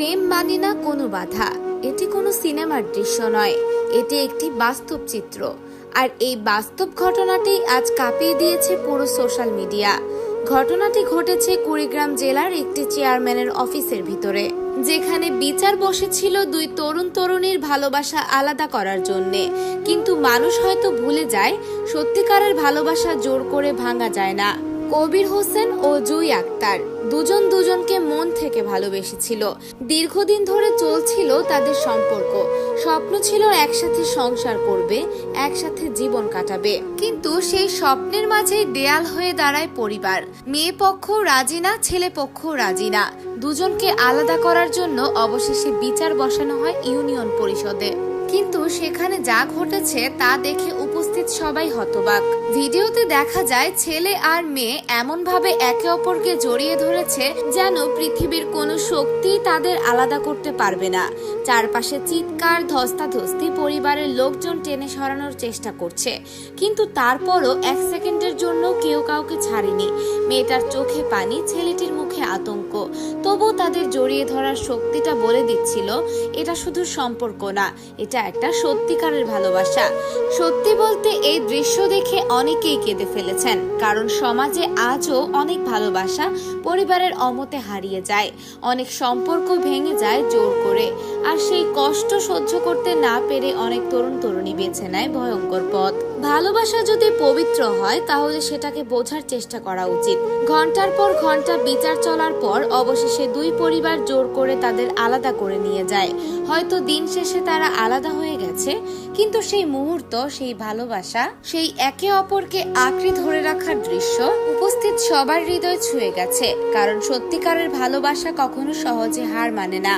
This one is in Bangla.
প্রেম মানে না কোনো বাধা। এটি কোনো সিনেমার দৃশ্য নয়, এটি একটি বাস্তব চিত্র। আর এই বাস্তব ঘটনাটি আজ কাঁপিয়ে দিয়েছে পুরো সোশ্যাল মিডিয়া। ঘটনাটি ঘটেছে কুড়িগ্রাম জেলার একটি চেয়ারম্যানের অফিসের ভিতরে, যেখানে বিচার বসেছিল দুই তরুণ তরুণীর ভালোবাসা আলাদা করার জন্যে। কিন্তু মানুষ হয়তো ভুলে যায়, সত্যিকারের ভালোবাসা জোর করে ভাঙা যায় না। কবির হোসেন ও জুই আক্তার দুজন দুজনকে মন থেকে ভালোবেসেছিল। দীর্ঘদিন ধরে চলছিল তাদের সম্পর্ক। স্বপ্ন ছিল একসাথে সংসার করবে, একসাথে জীবন কাটাবে। কিন্তু সেই স্বপ্নের মাঝে দেয়াল হয়ে দাঁড়ায় পরিবার। মেয়ে পক্ষ রাজি না, ছেলে পক্ষ রাজি না। দুজনকে আলাদা করার জন্য অবশেষে বিচার বসানো হয় ইউনিয়ন পরিষদে। কিন্তু সেখানে যা ঘটেছে তা দেখে উপস্থিত সবাই হতবাক। ভিডিওতে দেখা যায় ছেলে আর মেয়ে এমন ভাবে একে অপরকে জড়িয়ে ধরেছে যেন পৃথিবীর কোনো শক্তি তাদের আলাদা করতে পারবে না। চারপাশে চিৎকার, ধস্তাধস্তি, পরিবারের লোকজন টেনে সরানোর চেষ্টা করছে। কিন্তু তারপরও এক সেকেন্ডের জন্য কেউ কাউকে ছাড়েনি। মেয়েটার চোখে পানি, ছেলেটির মুখে আতঙ্ক। তবু তাদের জড়িয়ে ধরার শক্তিটা বলে দিচ্ছিল, এটা শুধু সম্পর্ক না, এটা একটা সত্যিকারের ভালোবাসা। সত্যি বলতে এই দৃশ্য দেখে অনেকেই কেঁদে ফেলেছেন, কারণ সমাজে আজও অনেক ভালোবাসা পরিবারের অমতে হারিয়ে যায়। অনেক সম্পর্ক ভেঙে যায় জোর করে। আর সেই কষ্ট সহ্য করতে না পেরে অনেক তরুণ তরুণী বেছে নেয় ভয়ঙ্কর পথ। ভালোবাসা যদি পবিত্র হয় তাহলে সেটাকে বোঝার চেষ্টা করা উচিত। ঘন্টার পর ঘন্টা বিচার চলার পর অবশেষে দুই পরিবার জোর করে তাদের আলাদা করে নিয়ে যায়। হয়তো দিন শেষে তারা আলাদা হয়ে গেছে, কিন্তু সেই মুহূর্ত, সেই ভালোবাসা, সেই একে অপরকে আঁকড়ে ধরে রাখার দৃশ্য উপস্থিত সবার হৃদয় ছুঁয়ে গেছে। কারণ সত্যিকারের ভালোবাসা কখনো সহজে হার মানে না।